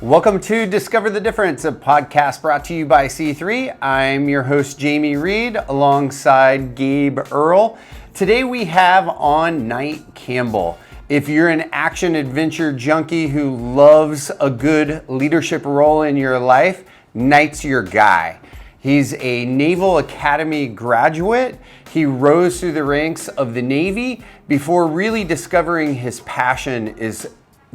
Welcome to Discover the Difference, a podcast brought to you by C3. I'm your host, Jamie Reed, alongside Gabe Earl. Today we have on Knight Campbell. If you're an action-adventure junkie who loves a good leadership role in your life, Knight's your guy. He's a Naval Academy graduate. He rose through the ranks of the Navy before really discovering his passion is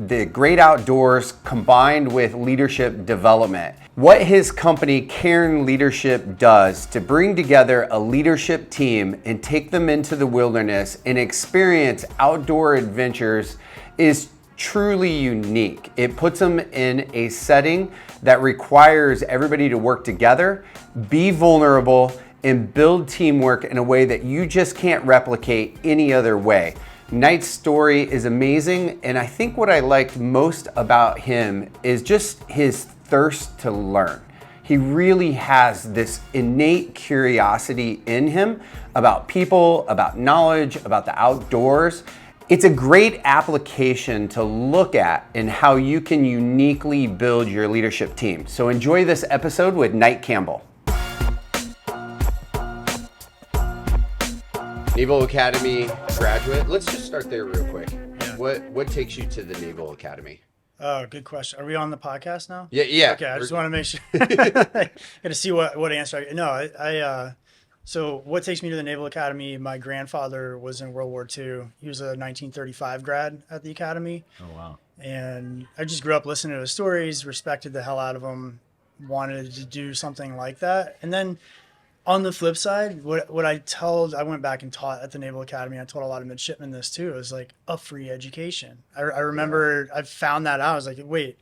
the great outdoors combined with leadership development. What his company Cairn Leadership does to bring together a leadership team and take them into the wilderness and experience outdoor adventures is truly unique. It puts them in a setting that requires everybody to work together, be vulnerable, and build teamwork in a way that you just can't replicate any other way. Knight's story is amazing, and I think what I liked most about him is just his thirst to learn. He really has this innate curiosity in him about people, about knowledge, about the outdoors. It's a great application to look at in how you can uniquely build your leadership team. So enjoy this episode with Knight Campbell. Naval Academy graduate. Let's just start there real quick. Yeah. What takes you to the Naval Academy? Oh, good question. Are we on the podcast now? Yeah. Okay, I just want to make sure. Got to see what answer. So what takes me to the Naval Academy? My grandfather was in World War II. He was a 1935 grad at the Academy. Oh, wow. And I just grew up listening to his stories, respected the hell out of him, wanted to do something like that. And then on the flip side, what I went back and taught at the Naval Academy. I taught a lot of midshipmen this too. It was like a free education. I remember I found that out. I was like, wait,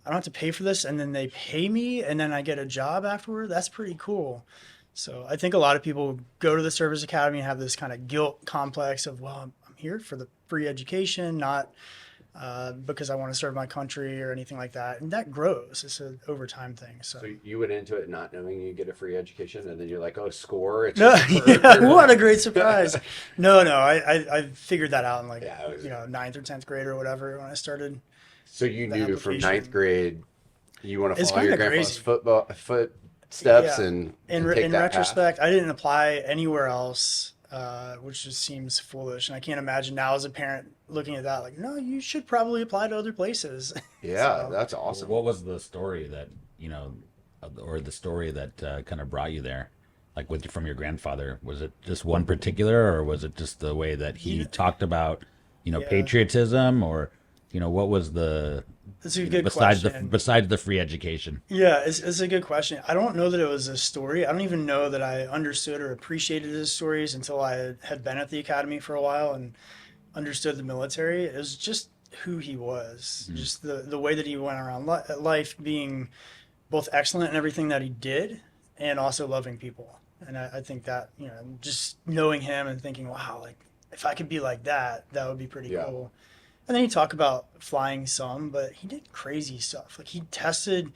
I don't have to pay for this, and then they pay me, and then I get a job afterward. That's pretty cool. So I think a lot of people go to the service academy and have this kind of guilt complex of, well, I'm here for the free education, not because I want to serve my country or anything like that. And that grows. It's an overtime thing. So you went into it not knowing you get a free education, and then you're like, oh, score. It's no, yeah, what a great surprise. No, I figured that out in ninth or 10th grade or whatever when I started. So you knew from ninth grade you want to follow kinda your grandpa's crazy. footsteps Yeah. and in take that retrospect, path? I didn't apply anywhere else, which just seems foolish. And I can't imagine now as a parent looking at that like, no, you should probably apply to other places. Yeah, So, that's awesome. What was the story that, or the story that kind of brought you there? Like from your grandfather, was it just one particular, or was it just the way that he talked about, patriotism, or, what was the, That's a good besides question. besides the free education? Yeah, it's a good question. I don't know that it was a story. I don't even know that I understood or appreciated his stories until I had been at the academy for a while and understood the military. It was just who he was, just the way that he went around life, being both excellent in everything that he did and also loving people. And I think that, just knowing him and thinking, wow, like if I could be like that, that would be pretty cool. And then he talked about flying some, but he did crazy stuff. Like he tested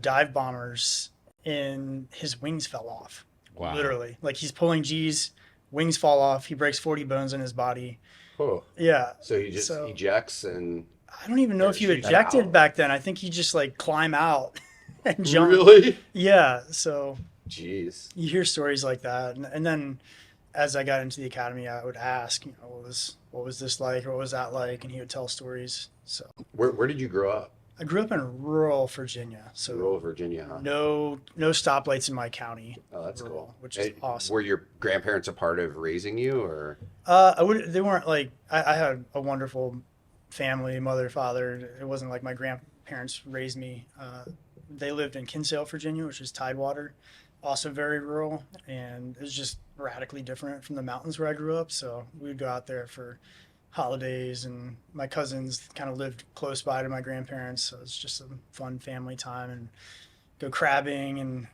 dive bombers and his wings fell off. Wow. Literally. Like he's pulling G's, wings fall off. He breaks 40 bones in his body. Oh. Yeah. So he just ejects and... I don't even know if you ejected back then. I think you just like climb out and jump. Really? Yeah. So Jeez. you hear stories like that. And then as I got into the academy, I would ask, what was this like, or what was that like? And he would tell stories. So Where did you grow up? I grew up in rural Virginia. So Rural Virginia, huh? no stoplights in my county. Oh, that's rural, cool. Which is awesome. Were your grandparents a part of raising you, or? They weren't like, I had a wonderful family, mother, father. It wasn't like my grandparents raised me. They lived in Kinsale, Virginia, which is Tidewater, also very rural, and it was just radically different from the mountains where I grew up. So we would go out there for holidays, and my cousins kind of lived close by to my grandparents. So it's just a fun family time, and go crabbing and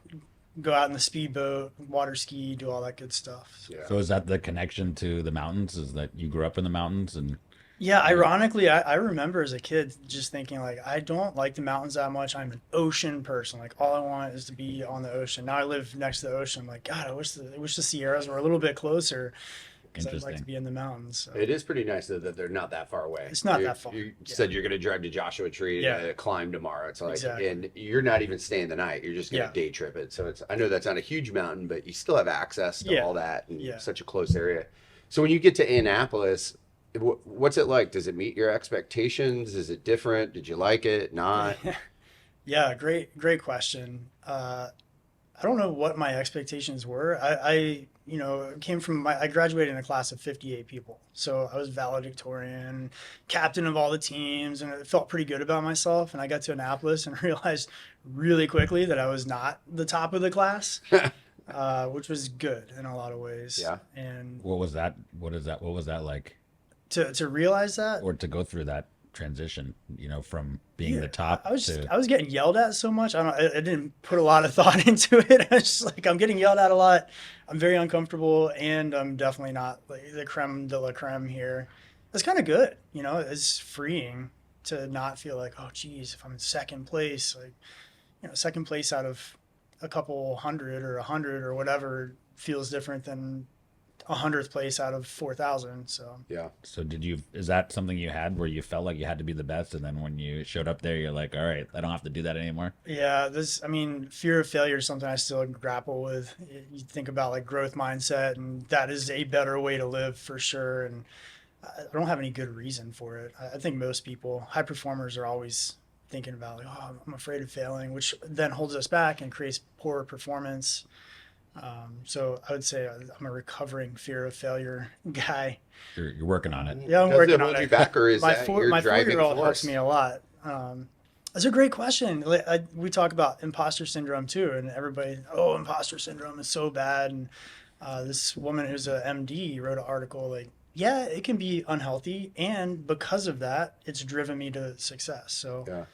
go out in the speedboat, water ski, do all that good stuff. Yeah. So is that the connection to the mountains? Is that you grew up in the mountains? And Yeah, ironically, I remember as a kid just thinking like, I don't like the mountains that much. I'm an ocean person. Like all I want is to be on the ocean. Now I live next to the ocean. I'm like, God, I wish the Sierras were a little bit closer. because I'd like to be in the mountains. So. It is pretty nice that they're not that far away. It's not that far. You said you're going to drive to Joshua Tree to climb tomorrow. It's like, exactly. And you're not even staying the night. You're just going to day trip it. So I know that's not a huge mountain, but you still have access to all that in such a close area. So when you get to Indianapolis, what's it like? Does it meet your expectations? Is it different? Did you like it? Not? Yeah, great question. I don't know what my expectations were. I came from I graduated in a class of 58 people. So I was valedictorian, captain of all the teams, and it felt pretty good about myself. And I got to Annapolis and realized really quickly that I was not the top of the class, which was good in a lot of ways. Yeah. And what was that? What was that like? To realize that? Or to go through that transition, from being the top I was getting yelled at so much. I didn't put a lot of thought into it. I was just like, I'm getting yelled at a lot. I'm very uncomfortable, and I'm definitely not like the creme de la creme here. It's kind of good, it's freeing to not feel like, oh geez, if I'm in second place, like, second place out of a couple hundred or 100 or whatever feels different than 100th place out of 4,000. So is that something you had where you felt like you had to be the best, and then when you showed up there you're like, all right, I don't have to do that anymore? Fear of failure is something I still grapple with. You think about like growth mindset, and that is a better way to live for sure, and I don't have any good reason for it. I think most people, high performers, are always thinking about like, oh, I'm afraid of failing, which then holds us back and creates poor performance. So I would say I'm a recovering fear of failure guy. You're working on it. Yeah, I'm working on it. You back, or is my that your driving 4-year-old force? helps me a lot. That's a great question. We talk about imposter syndrome too, and everybody, imposter syndrome is so bad. And this woman who's a MD wrote an article like, yeah, it can be unhealthy, and because of that, it's driven me to success. So. Yeah.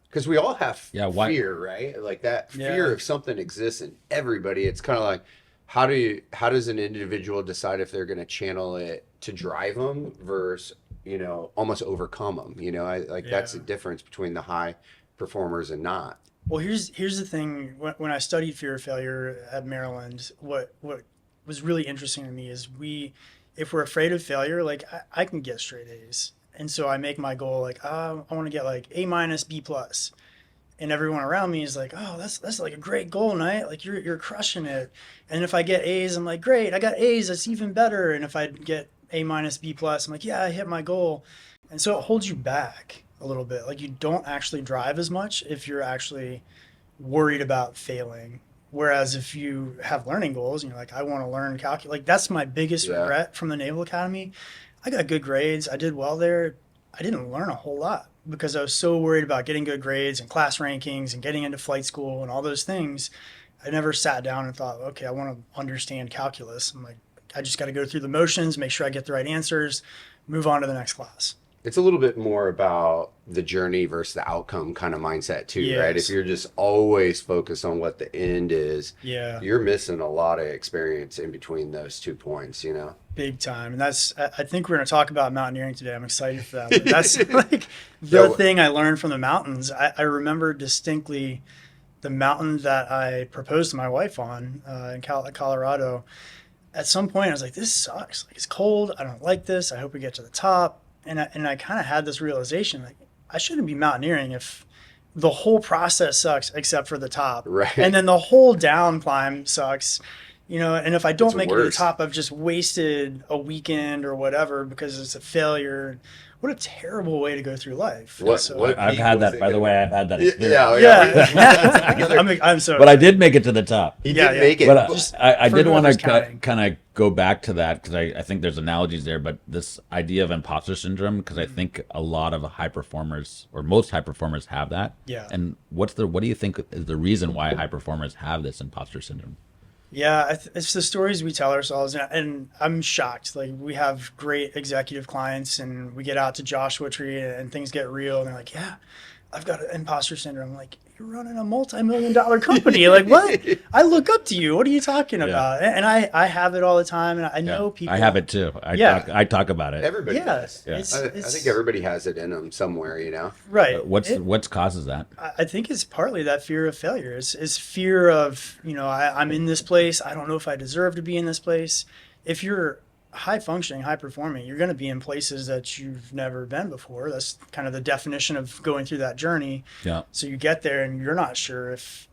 Because we all have fear, right? Like that fear of something exists in everybody. It's kind of like, how does an individual decide if they're going to channel it to drive them versus, almost overcome them? That's the difference between the high performers and not. Well, here's the thing. When I studied fear of failure at Maryland, what was really interesting to me is if we're afraid of failure, like I can get straight A's. And so I make my goal like, I want to get like A-, B+. And everyone around me is like, oh, that's like a great goal, Knight. Like you're crushing it. And if I get A's, I'm like, great, I got A's, that's even better. And if I get A-, B+, I'm like, yeah, I hit my goal. And so it holds you back a little bit. Like you don't actually drive as much if you're actually worried about failing. Whereas if you have learning goals and you're like, I want to learn calculus, like that's my biggest regret from the Naval Academy. I got good grades. I did well there. I didn't learn a whole lot because I was so worried about getting good grades and class rankings and getting into flight school and all those things. I never sat down and thought, okay, I want to understand calculus. I'm like, I just got to go through the motions, make sure I get the right answers, move on to the next class. It's a little bit more about the journey versus the outcome kind of mindset too, right? If you're just always focused on what the end is, you're missing a lot of experience in between those 2 points, Big time. And I think we're going to talk about mountaineering today. I'm excited for that. But that's like the thing I learned from the mountains. I remember distinctly the mountain that I proposed to my wife on in Colorado. At some point I was like, this sucks. Like it's cold. I don't like this. I hope we get to the top. And I kind of had this realization, like I shouldn't be mountaineering if the whole process sucks except for the top. Right. And then the whole down climb sucks, and if I don't make it to the top, I've just wasted a weekend or whatever because it's a failure. What a terrible way to go through life. I've had that, by the way, I've had that experience. I'm so. But I did make it to the top. He did make it. But I did want to kind of go back to that because I think there's analogies there. But this idea of imposter syndrome, because I think a lot of high performers or most high performers have that. Yeah. And what do you think is the reason why high performers have this imposter syndrome? Yeah, it's the stories we tell ourselves, and I'm shocked. Like we have great executive clients, and we get out to Joshua Tree, and things get real, and they're like, "Yeah, I've got imposter syndrome." I'm like, you're running a multi-million-dollar company. Like what? I look up to you. What are you talking about? And I have it all the time, and I know people. I have it too. I talk about it. Everybody does. Yeah. I think everybody has it in them somewhere, Right. What causes that? I think it's partly that fear of failure. It's fear of, I'm in this place. I don't know if I deserve to be in this place. If you're high functioning, high performing, you're going to be in places that you've never been before. That's kind of the definition of going through that journey. Yeah. So you get there and you're not sure if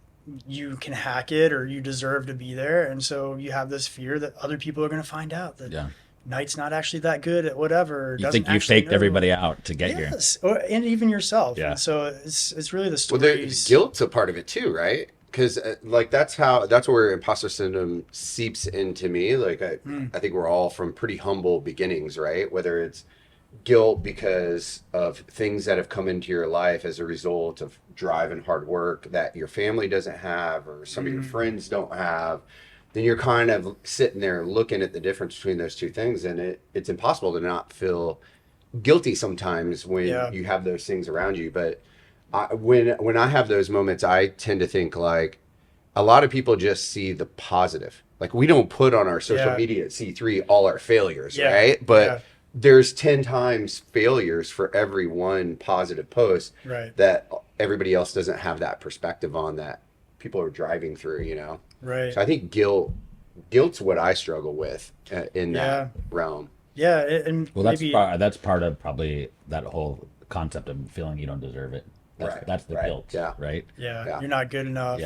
you can hack it or you deserve to be there. And so you have this fear that other people are going to find out that Knight's not actually that good at whatever. You think you faked everybody out to get here. Yes, and even yourself. Yeah. And so it's really the stories. Well, guilt's a part of it too, right? Because like that's where imposter syndrome seeps into me. Like I think we're all from pretty humble beginnings, right? Whether it's guilt because of things that have come into your life as a result of drive and hard work that your family doesn't have or some of your friends don't have, then you're kind of sitting there looking at the difference between those two things, and it's impossible to not feel guilty sometimes when you have those things around you. But when I have those moments, I tend to think like a lot of people just see the positive. Like we don't put on our social media at C3 all our failures, right? But there's 10 times failures for every one positive post that everybody else doesn't have that perspective on, that people are driving through, you know? Right. So I think guilt's what I struggle with in that realm. Yeah. And well, that's part of probably that whole concept of feeling you don't deserve it. That's the guilt, right? Yeah. You're not good enough,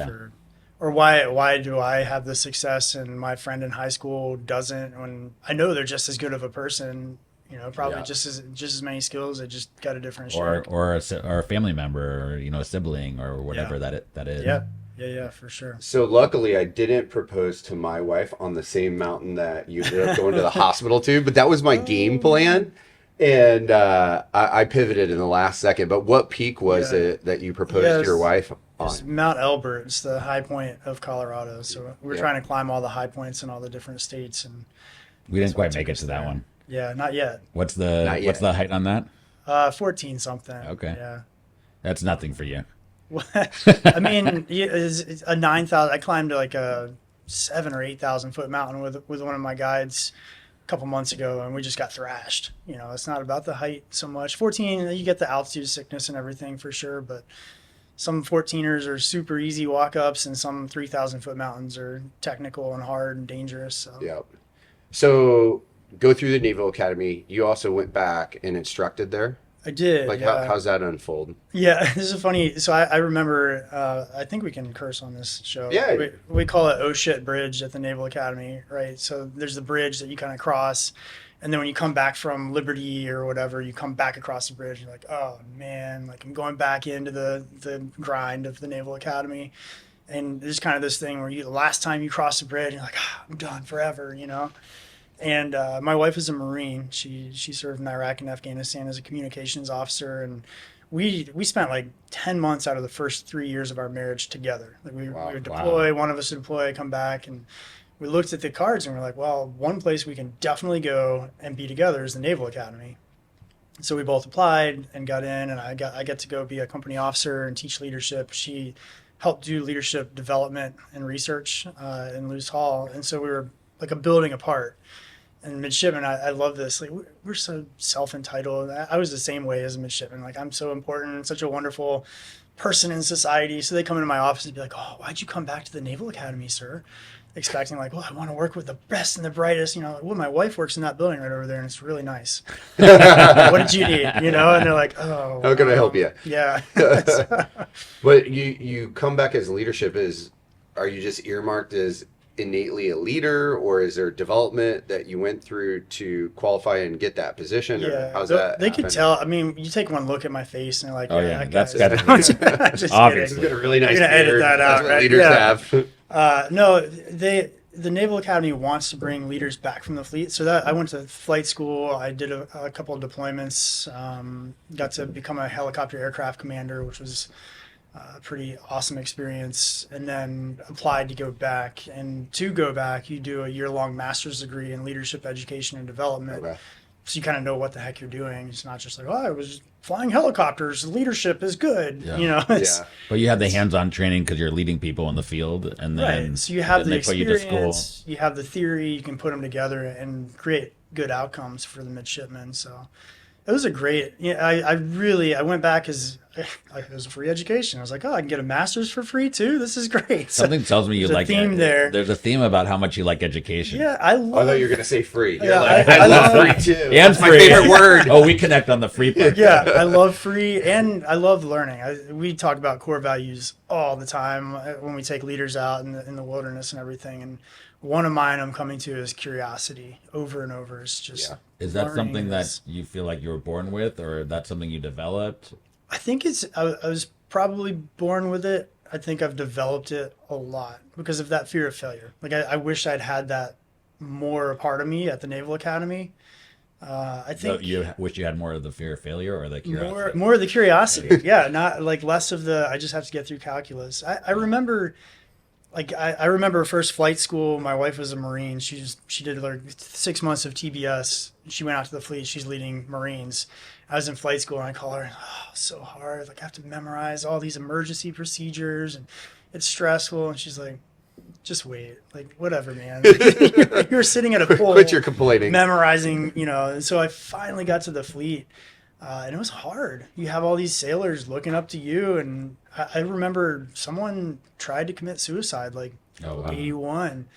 or why do I have the success and my friend in high school doesn't, when I know they're just as good of a person, you know, probably just as many skills. They just got a different shape. Or a family member, or, you know, a sibling or whatever that is. Yeah, for sure. So luckily I didn't propose to my wife on the same mountain that you ended up going to the hospital to, but that was my game plan. And I pivoted in the last second. But what peak was it that you proposed to your wife on? It's Mount Elbert. It's the high point of Colorado. So we're trying to climb all the high points in all the different states. And we didn't quite make it to that one. Yeah, not yet. What's the height on that? 14 something. Okay. Yeah. That's nothing for you. I mean, it's a 9,000. I climbed like a 7,000 or 8,000 foot mountain with one of my guides a couple months ago, and we just got thrashed. You know, it's not about the height so much. 14, you get the altitude sickness and everything for sure, but some 14ers are super easy walk-ups, and some 3,000 foot mountains are technical and hard and dangerous. So. Yeah. So go through the Naval Academy. You also went back and instructed there? I did. Like, how's that unfold? Yeah, this is funny. So I remember, I think we can curse on this show. Yeah. We call it Oh Shit Bridge at the Naval Academy, right? So there's the bridge that you kind of cross. And then when you come back from Liberty or whatever, you come back across the bridge. You're like, oh, man, like I'm going back into the grind of the Naval Academy. And there's kind of this thing where the last time you cross the bridge, you're like, I'm done forever, you know? And my wife is a Marine. She served in Iraq and Afghanistan as a communications officer, and we spent like 10 months out of the first 3 years of our marriage together. Like we would deploy, one of us would deploy, come back, and we looked at the cards and we're like, well, one place we can definitely go and be together is the Naval Academy. So we both applied and got in, and I get to go be a company officer and teach leadership. She helped do leadership development and research in Lewis Hall, and so we were like a building apart. And midshipman, I love this. Like we're so self-entitled. I was the same way as a midshipman. Like I'm so important, such a wonderful person in society. So they come into my office and be like, "Oh, why'd you come back to the Naval Academy, sir?" Expecting like, "Well, I want to work with the best and the brightest." You know, like, well, my wife works in that building right over there, and it's really nice. What did you need? You know, and they're like, "Oh, how can I help you?" Yeah. But you come back as leadership. Are you just earmarked as innately a leader, or is there development that you went through to qualify and get that position? Yeah, or how's that they could tell. I mean, you take one look at my face and they're like, that's just obviously got a really nice I'm gonna edit that out. That's what right? leaders have. No, the Naval Academy wants to bring leaders back from the fleet. So that I went to flight school. I did a couple of deployments. Got to become a helicopter aircraft commander, which was a pretty awesome experience, and then applied to go back. And to go back, you do a year-long master's degree in leadership education and development. Okay. So you kind of know what the heck you're doing. It's not just like, oh, I was flying helicopters. Leadership is good. Yeah. You know. But you have the hands-on training because you're leading people in the field, and then right. So you have the experience. You have the theory. You can put them together and create good outcomes for the midshipmen. So It was a great, I went back as it was a free education. I was like, oh, I can get a master's for free too. This is great. Something tells me you there's a like theme it. there. There's a theme about how much you like education. Yeah, I Oh, I thought you were gonna say free. You're Yeah, like, I I love love- free too. And That's my free. favorite word. Oh, we connect on the free part. yeah, I love free and I love learning. We talk about core values all the time when we take leaders out in the wilderness and everything. And one of mine I'm coming to is curiosity over and over. It's just Yeah. Is that learning something that is- you feel like you were born with, or that's something you developed? I think I was probably born with it. I think I've developed it a lot because of that fear of failure. Like I wish I'd had that more a part of me at the Naval Academy. I So think you wish you had more of the fear of failure or the curiosity? more of the curiosity. Yeah, not like less of the I just have to get through calculus. I remember I remember first flight school. My wife was a Marine. She did like 6 months of TBS. She went out to the fleet. She's leading Marines. I was in flight school and I call her, oh, it's so hard. Like I have to memorize all these emergency procedures and it's stressful. And she's like, just wait. Like whatever, man. You're sitting at a pool Quit your complaining. memorizing, And so I finally got to the fleet. And it was hard. You have all these sailors looking up to you. And I remember someone tried to commit suicide, like Oh, wow. 81.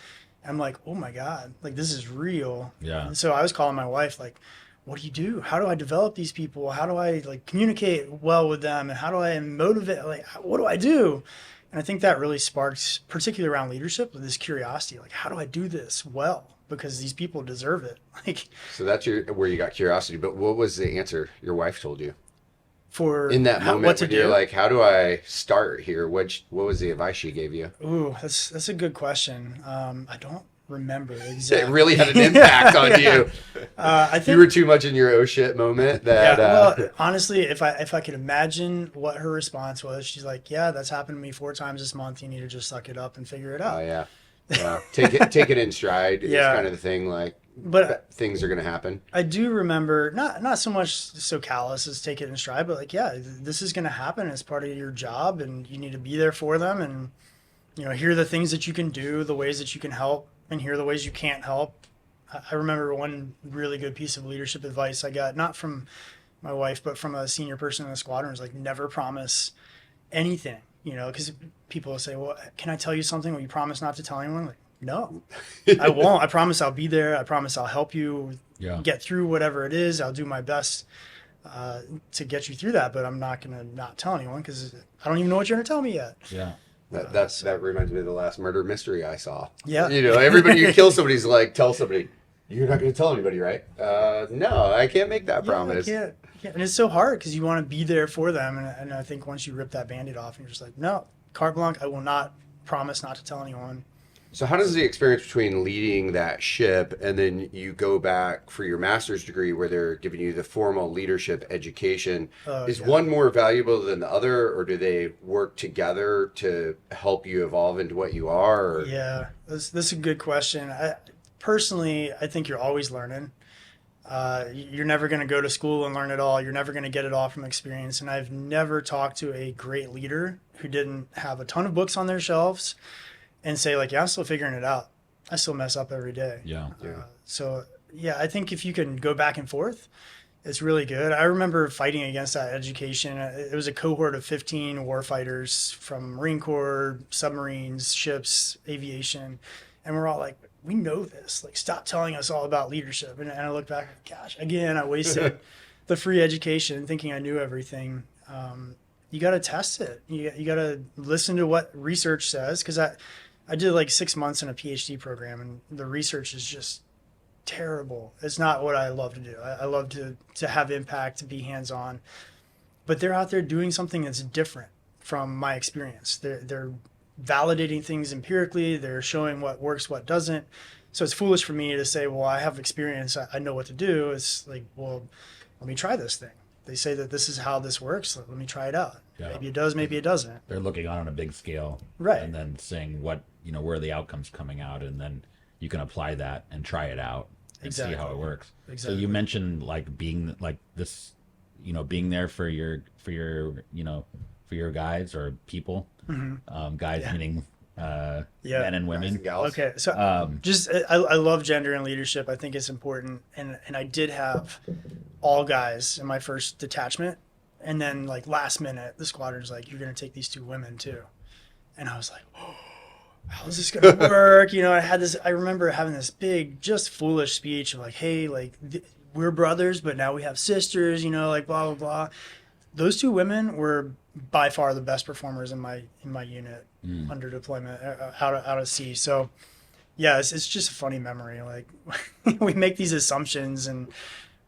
I'm like, oh my God, like this is real. Yeah. And so I was calling my wife, like, what do you do? How do I develop these people? How do I like communicate well with them? And how do I motivate? Like, what do I do? And I think that really sparks, particularly around leadership, with this curiosity. Like, how do I do this well? Because these people deserve it. Like, So that's where you got curiosity. But what was the answer your wife told you for in that moment what to when you're do. like, how do I start here? What was the advice she gave you? Ooh, that's a good question. I don't remember exactly. It really had an impact on you. I think You were too much in your oh shit moment. That well, honestly, if I could imagine what her response was, she's like, "Yeah, that's happened to me 4 times this month. You need to just suck it up and figure it out." oh yeah, take it in stride. It's Yeah. kind of the thing. Like, But things are gonna happen. I do remember not so much so callous as take it in stride, but like, yeah, this is going to happen as part of your job, and you need to be there for them, and hear the things that you can do, the ways that you can help, and hear the ways you can't help. I remember one really good piece of leadership advice I got, not from my wife, but from a senior person in the squadron, was like, never promise anything, because people will say, well, can I tell you something? Will you promise not to tell anyone? Like, no, I won't. I promise I'll be there. I promise I'll help you get through whatever it is. I'll do my best to get you through that, but I'm not going to not tell anyone because I don't even know what you're going to tell me yet. Yeah. That reminds me of the last murder mystery I saw. Yeah. Everybody you kill somebody's like, tell somebody, you're not going to tell anybody, right? No, I can't make that promise. I can't. And it's so hard because you want to be there for them. And I think once you rip that Band-Aid off and you're just like, no, carte blanche, I will not promise not to tell anyone. So how does the experience between leading that ship and then you go back for your master's degree where they're giving you the formal leadership education, is one more valuable than the other, or do they work together to help you evolve into what you are? Or? Yeah, this is a good question. Personally, I think you're always learning. You're never going to go to school and learn it all. You're never going to get it all from experience. And I've never talked to a great leader who didn't have a ton of books on their shelves and say, like, yeah, I'm still figuring it out. I still mess up every day. Yeah. So, yeah, I think if you can go back and forth, it's really good. I remember fighting against that education. It was a cohort of 15 warfighters from Marine Corps, submarines, ships, aviation. And we're all like, we know this. Like, stop telling us all about leadership. And I look back, gosh, again, I wasted the free education thinking I knew everything. You got to test it. You got to listen to what research says. Because I did like 6 months in a PhD program, and the research is just terrible. It's not what I love to do. I love to have impact, to be hands-on. But they're out there doing something that's different from my experience. They're validating things empirically. They're showing what works, what doesn't. So it's foolish for me to say, well, I have experience. I know what to do. It's like, well, let me try this thing. They say that this is how this works. Let me try it out. Yeah. Maybe it does, maybe it doesn't. They're looking on a big scale. Right. And then saying where are the outcomes coming out, and then you can apply that and try it out and see how it works. Exactly. So you mentioned like being like this, being there for your guides or people, guides meaning men and Guys women. and gals. Okay, so I love gender and leadership. I think it's important, and I did have all guys in my first detachment, and then like last minute, the squadron's like, "You're gonna take these 2 women too," and I was like, "Oh, how's this gonna work?" I remember having this big, just foolish speech of like, "Hey, like we're brothers, but now we have sisters," like blah blah blah. Those 2 women were by far the best performers in my unit under deployment out of sea. So yeah, it's just a funny memory. Like we make these assumptions and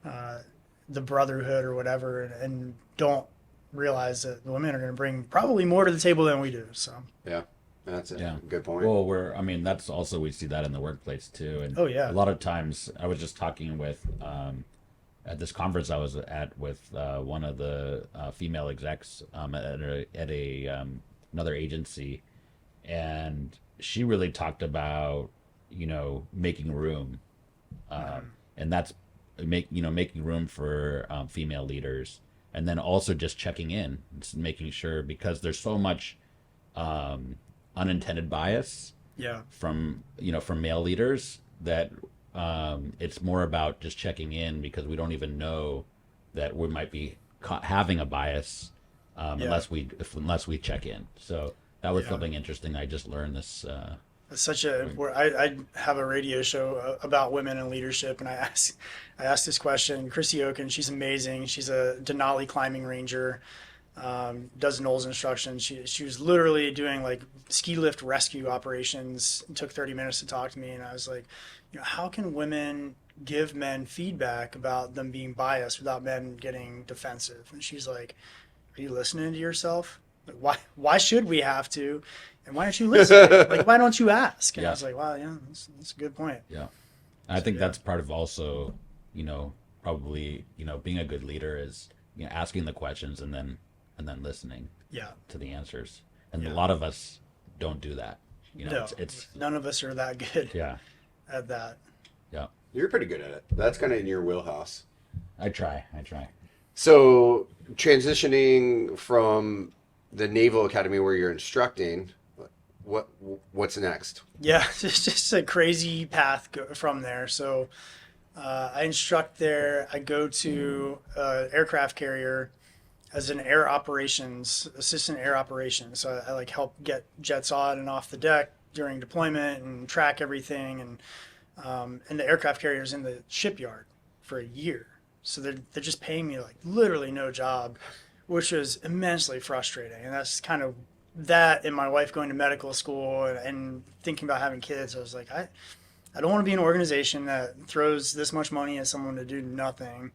the brotherhood or whatever, and don't realize that the women are going to bring probably more to the table than we do. So Yeah, that's a Yeah. good point. Well, that's also, we see that in the workplace too. And Oh, yeah. a lot of times I was just talking with, at this conference I was at with one of the female execs at another agency, and she really talked about making room, and that's making room for female leaders, and then also just checking in, just making sure, because there's so much unintended bias yeah, from male leaders that it's more about just checking in, because we don't even know that we might be having a bias unless we check in. So that was something interesting I just learned this. it's such a. I have a radio show about women in leadership, and I asked this question. Chrissy Oken, she's amazing. She's a Denali climbing ranger. Does Knowles instruction. She was literally doing like ski lift rescue operations. It took 30 minutes to talk to me, and I was like, how can women give men feedback about them being biased without men getting defensive? And she's like, are you listening to yourself? Like, why should we have to? And why don't you listen? Like, why don't you ask? And I was like, wow, yeah, that's a good point. Yeah, I think that's part of also, probably, being a good leader is asking the questions and then listening to the answers. And a lot of us don't do that. No, it's none of us are that good at that. Yeah, You're pretty good at it. That's kind of in your wheelhouse. I try. So transitioning from the Naval Academy where you're instructing, what's next? Yeah, it's just a crazy path from there. So I instruct there. I go to aircraft carrier as an assistant air operations. So I like help get jets on and off the deck during deployment and track everything. And the aircraft carrier's in the shipyard for a year. So they're just paying me like literally no job, which was immensely frustrating. And that's kind of that, and my wife going to medical school and thinking about having kids. I was like, I don't want to be an organization that throws this much money at someone to do nothing.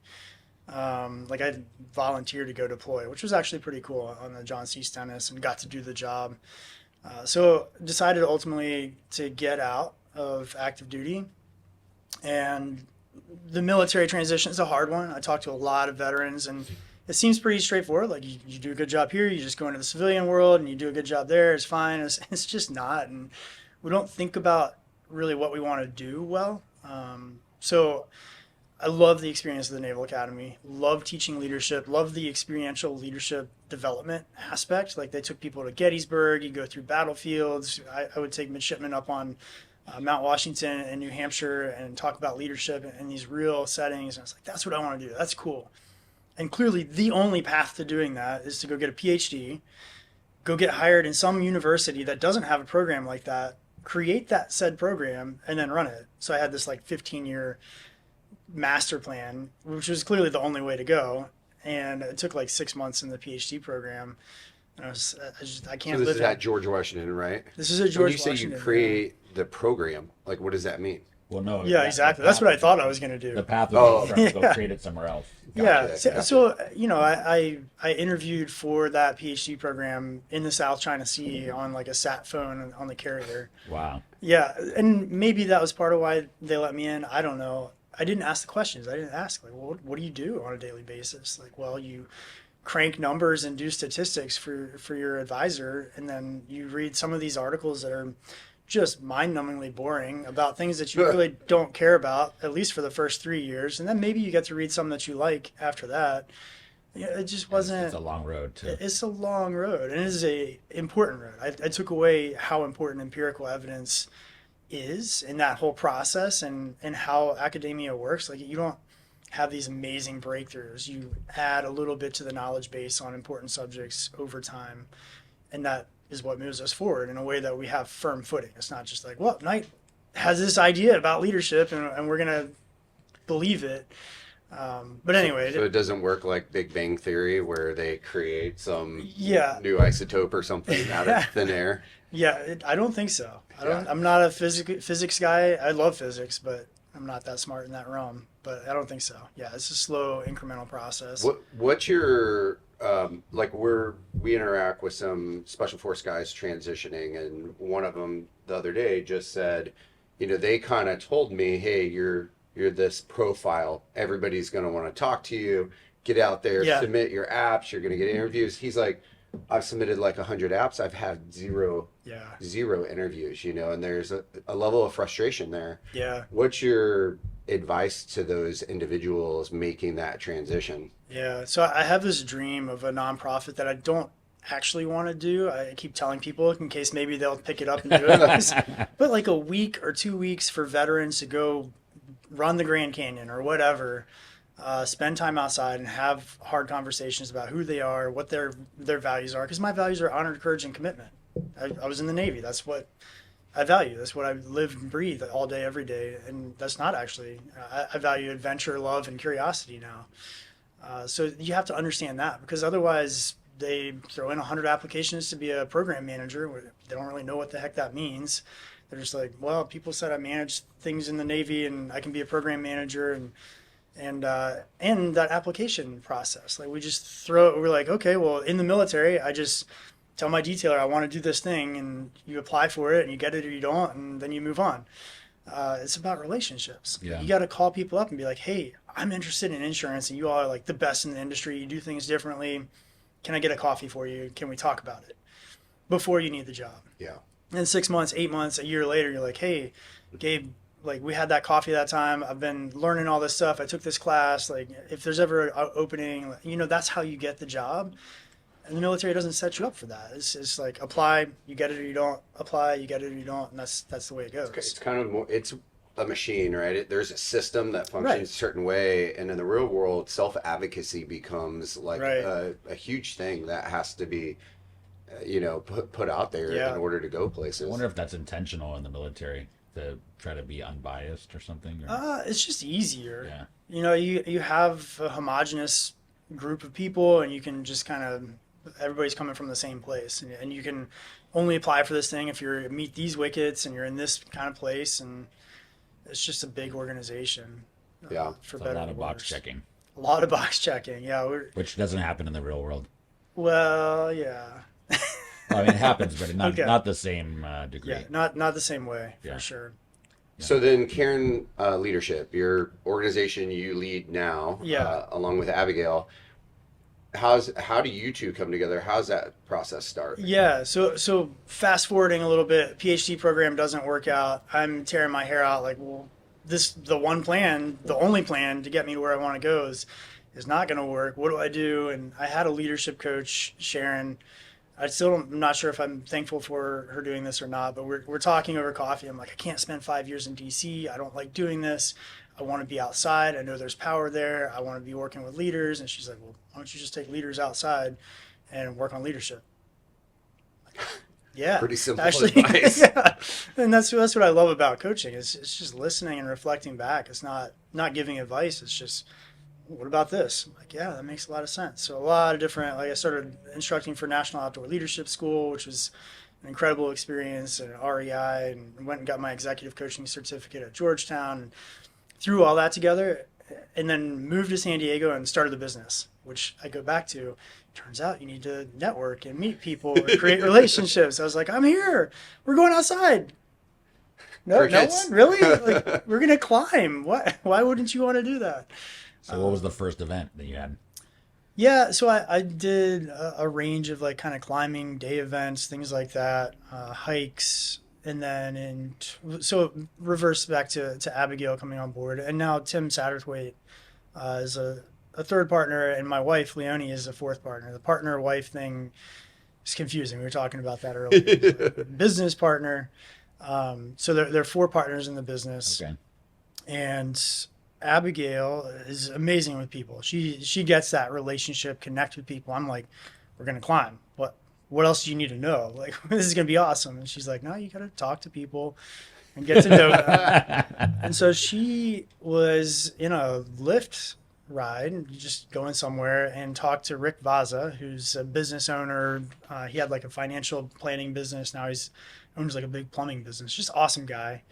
Like I volunteered to go deploy, which was actually pretty cool on the John C. Stennis, and got to do the job. So decided ultimately to get out of active duty, and the military transition is a hard one. I talked to a lot of veterans, and it seems pretty straightforward. Like you do a good job here, you just go into the civilian world and you do a good job there. It's fine. It's just not. And we don't think about really what we want to do well. So I love the experience of the Naval Academy, love teaching leadership, love the experiential leadership development aspect. Like they took people to Gettysburg, you go through battlefields. I would take midshipmen up on Mount Washington and New Hampshire and talk about leadership in these real settings. And I was like, that's what I want to do. That's cool. And clearly the only path to doing that is to go get a PhD, go get hired in some university that doesn't have a program like that, create that said program, and then run it. So I had this like 15-year master plan, which was clearly the only way to go. And it took like 6 months in the PhD program. And I can't So this live is it. at George Washington, right? This is at George When you say Washington. you create the program, like what does that mean? Well, no. Yeah, exactly. That's what I thought I was going to do. The path was to go create it somewhere else. Gotcha, Yeah. So I interviewed for that PhD program in the South China Sea on like a sat phone on the carrier. Wow. Yeah. And maybe that was part of why they let me in. I don't know. I didn't ask the questions. I didn't ask like, well, what do you do on a daily basis? Like, well, you crank numbers and do statistics for your advisor. And then you read some of these articles that are just mind-numbingly boring about things that you really don't care about, at least for the first 3 years. And then maybe you get to read some that you like after that. it just It's wasn't. a long road too. It's a long road, and it is a important road. I took away how important empirical evidence is in that whole process, and how academia works. Like, you don't have these amazing breakthroughs. You add a little bit to the knowledge base on important subjects over time, and that is what moves us forward in a way that we have firm footing. It's not just like, well, Knight has this idea about leadership, and we're gonna believe it. But anyway, So it doesn't work like Big Bang Theory where they create some yeah, new isotope or something out of thin air. yeah. I don't think so. Yeah. I'm not a physics guy. I love physics, but I'm not that smart in that realm. But I don't think so. Yeah, it's a slow, incremental process. What's your like we interact with some special force guys transitioning, and one of them the other day just said, they kind of told me, hey, you're this profile. Everybody's going to want to talk to you. Get out there, Yeah. submit your apps. You're going to get interviews. He's like, I've submitted like 100 apps. I've had zero interviews, and there's a level of frustration there. Yeah. What's your advice to those individuals making that transition? Yeah. So I have this dream of a nonprofit that I don't actually want to do. I keep telling people in case maybe they'll pick it up and do it. But like a week or 2 weeks for veterans to go run the Grand Canyon or whatever, spend time outside and have hard conversations about who they are, what their values are. Because my values are honor, courage, and commitment. I was in the Navy. That's what I value. That's what I live and breathe all day, every day. And that's not actually. I value adventure, love, and curiosity now. So you have to understand that, because otherwise they throw in 100 applications to be a program manager. They don't really know what the heck that means. They're just like, well, people said I manage things in the Navy and I can be a program manager, and that application process. Like, we just throw it. We're like, okay, well, in the military, I just tell my detailer I want to do this thing, and you apply for it and you get it or you don't, and then you move on. It's about relationships. Yeah. You got to call people up and be like, hey, I'm interested in insurance, and you all are like the best in the industry. You do things differently. Can I get a coffee for you? Can we talk about it before you need the job? Yeah. And 6 months, 8 months, a year later, you're like, hey, Gabe, like, we had that coffee that time. I've been learning all this stuff. I took this class. Like, if there's ever an opening, that's how you get the job. And the military doesn't set you up for that. It's like, apply, you get it or you don't. Apply, you get it or you don't. And that's the way it goes. It's kind of more, it's a machine, right? There's a system that functions Right. a certain way. And in the real world, self-advocacy becomes like Right. a huge thing that has to be, put out there Yeah. in order to go places. I wonder if that's intentional in the military to try to be unbiased or something. It's just easier. Yeah. You have a homogenous group of people, and you can just kind of, everybody's coming from the same place, and you can only apply for this thing if you meet these wickets and you're in this kind of place, and it's just a big organization. Yeah. For It's a better lot or of box worse. checking, A lot of box checking. Yeah. which doesn't happen in the real world. Well, yeah. Well, I mean, it happens, but not Okay. not the same degree. Yeah. Not the same way, Yeah. for sure. So then, Cairn Leadership, your organization you lead now, Yeah. along with Abigail, how do you two come together? How's that process start? Yeah, so fast forwarding a little bit, PhD program doesn't work out. I'm tearing my hair out. Like, well, the only plan to get me to where I want to go is not going to work. What do I do? And I had a leadership coach, Sharon. I'm not sure if I'm thankful for her doing this or not, but we're talking over coffee. I'm like, I can't spend 5 years in DC. I don't like doing this. I want to be outside. I know there's power there. I want to be working with leaders. And she's like, well, why don't you just take leaders outside and work on leadership? Yeah, Pretty simple actually. advice. Yeah. And that's what I love about coaching. It's just listening and reflecting back. It's not giving advice. It's just, what about this? I'm like, yeah, that makes a lot of sense. So a lot of different, like, I started instructing for National Outdoor Leadership School, which was an incredible experience, and REI, and went and got my executive coaching certificate at Georgetown, and threw all that together, and then moved to San Diego and started the business, which I go back to. Turns out you need to network and meet people and create relationships. I was like, I'm here. We're going outside. No Crickets. one? Really? Like, we're going to climb. Why wouldn't you want to do that? So what was the first event that you had? Yeah, so I did a range of like kind of climbing day events, things like that, hikes, and then so reverse back to Abigail coming on board, and now Tim Satterthwaite is a a third partner, and my wife, Leonie, is a fourth partner. The partner-wife thing is confusing. We were talking about that earlier. Business partner. So there are 4 partners in the business. Okay. And Abigail is amazing with people. She gets that relationship, connect with people. I'm like, we're going to climb. What else do you need to know? Like, this is going to be awesome. And she's like, no, you got to talk to people and get to know them. And so she was in a Lyft ride, just going somewhere, and talked to Rick Vaza, who's a business owner. He had like a financial planning business. Now he's owns like a big plumbing business. Just awesome guy.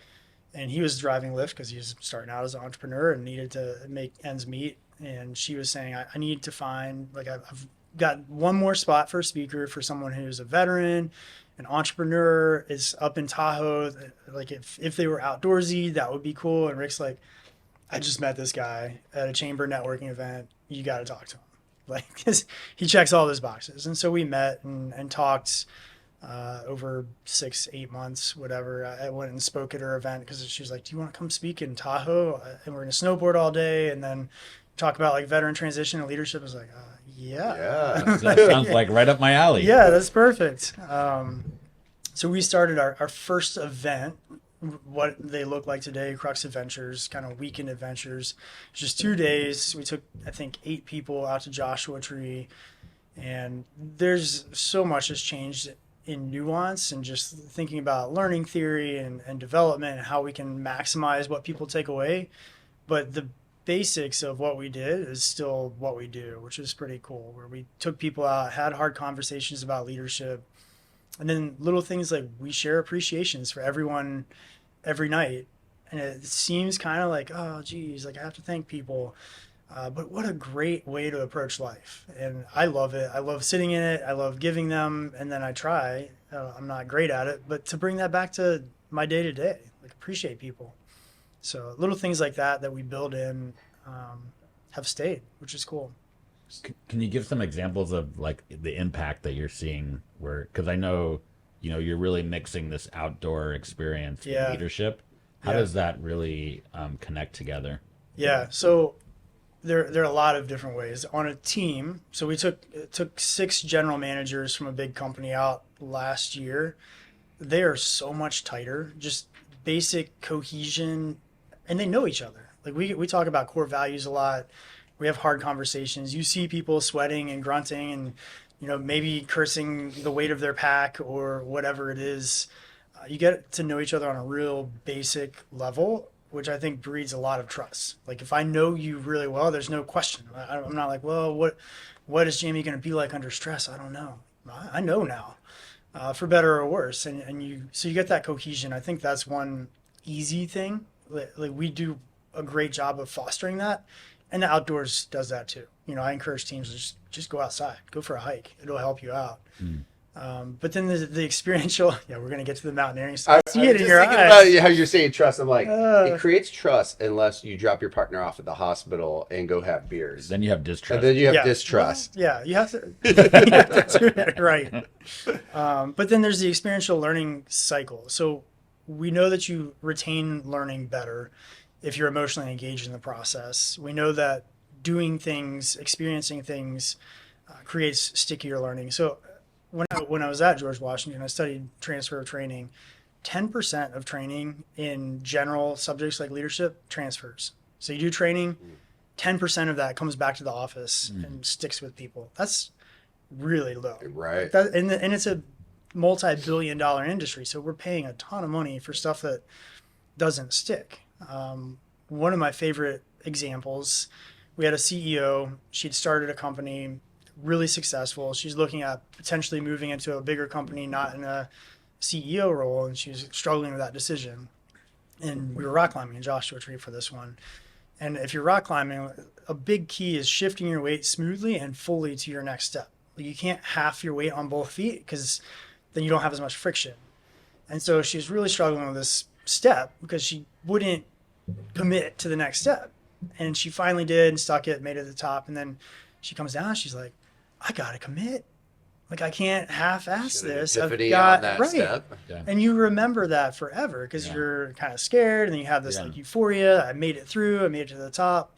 And he was driving Lyft because he was starting out as an entrepreneur and needed to make ends meet. And she was saying, I need to find, like, I've got one more spot for a speaker for someone who's a veteran, an entrepreneur, is up in Tahoe. Like, if they were outdoorsy, that would be cool. And Rick's like, I just met this guy at a chamber networking event. You got to talk to him. Like, 'cause he checks all those boxes. And so we met and talked over 6-8 months, whatever. I went and spoke at her event because she was like, do you want to come speak in Tahoe? And we're going to snowboard all day and then talk about like veteran transition and leadership. I was like, yeah. That sounds like right up my alley. Yeah, that's perfect. So we started our first event, what they look like today, Crux Adventures, kind of weekend adventures. Just 2 days. We took, I think, 8 people out to Joshua Tree. And there's so much has changed in nuance and just thinking about learning theory and development and how we can maximize what people take away. But the basics of what we did is still what we do, which is pretty cool, where we took people out, had hard conversations about leadership, and then little things like we share appreciations for everyone every night. And it seems kind of like, oh, geez, like I have to thank people. But what a great way to approach life. And I love it. I love sitting in it. I love giving them. And then I try. I'm not great at it, but to bring that back to my day to day, like appreciate people. So little things like that we build in have stayed, which is cool. Can you give some examples of like the impact that you're seeing where, because I know, you're really mixing this outdoor experience with leadership. How does that really connect together? Yeah. So there are a lot of different ways on a team. So we took 6 general managers from a big company out last year. They are so much tighter, just basic cohesion, and they know each other. Like we talk about core values a lot. We have hard conversations. You see people sweating and grunting and, maybe cursing the weight of their pack or whatever it is. You get to know each other on a real basic level, which I think breeds a lot of trust. Like if I know you really well, there's no question. I'm not like, well, what is Jamie going to be like under stress? I don't know. I know now, for better or worse. So you get that cohesion. I think that's one easy thing. Like we do a great job of fostering that, and the outdoors does that too. I encourage teams to just go outside, go for a hike. It'll help you out. But then the experiential, we're going to get to the mountaineering stuff. See it in your eyes. About how you're saying trust. I'm like, it creates trust unless you drop your partner off at the hospital and go have beers. Then you have distrust. And then you have distrust. Well, you have to, you have to do it right. But then there's the experiential learning cycle. So we know that you retain learning better if you're emotionally engaged in the process. We know that doing things, experiencing things creates stickier learning. So when I was at George Washington, I studied transfer of training. 10% of training in general subjects like leadership transfers. So you do training, 10% of that comes back to the office and sticks with people. That's really low. Right. And it's a multi-billion-dollar industry, so we're paying a ton of money for stuff that doesn't stick. One of my favorite examples, we had a CEO. She'd started a company, really successful. She's looking at potentially moving into a bigger company, not in a CEO role, and she was struggling with that decision. And we were rock climbing in Joshua Tree for this one. And if you're rock climbing, a big key is shifting your weight smoothly and fully to your next step. You can't half your weight on both feet because then you don't have as much friction. And so she was really struggling with this step because she wouldn't commit to the next step. And she finally did and stuck it, made it to the top. And then she comes down, she's like, I got to commit. Like, I can't half-ass this. I've got that step. Yeah. And you remember that forever because you're kind of scared and then you have this like euphoria. I made it through. I made it to the top.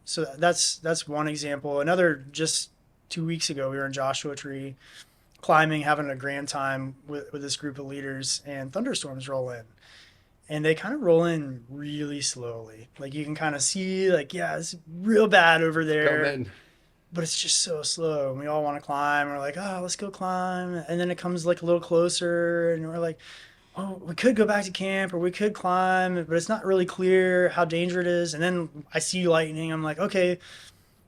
So that's one example. Another, just 2 weeks ago, we were in Joshua Tree climbing, having a grand time with this group of leaders, and thunderstorms roll in. And they kind of roll in really slowly. Like you can kind of see, like, yeah, it's real bad over there. Coming. But it's just so slow. And we all want to climb. We're like, oh, let's go climb. And then it comes like a little closer. And we're like, oh, we could go back to camp or we could climb, but it's not really clear how dangerous it is. And then I see lightning. I'm like, okay,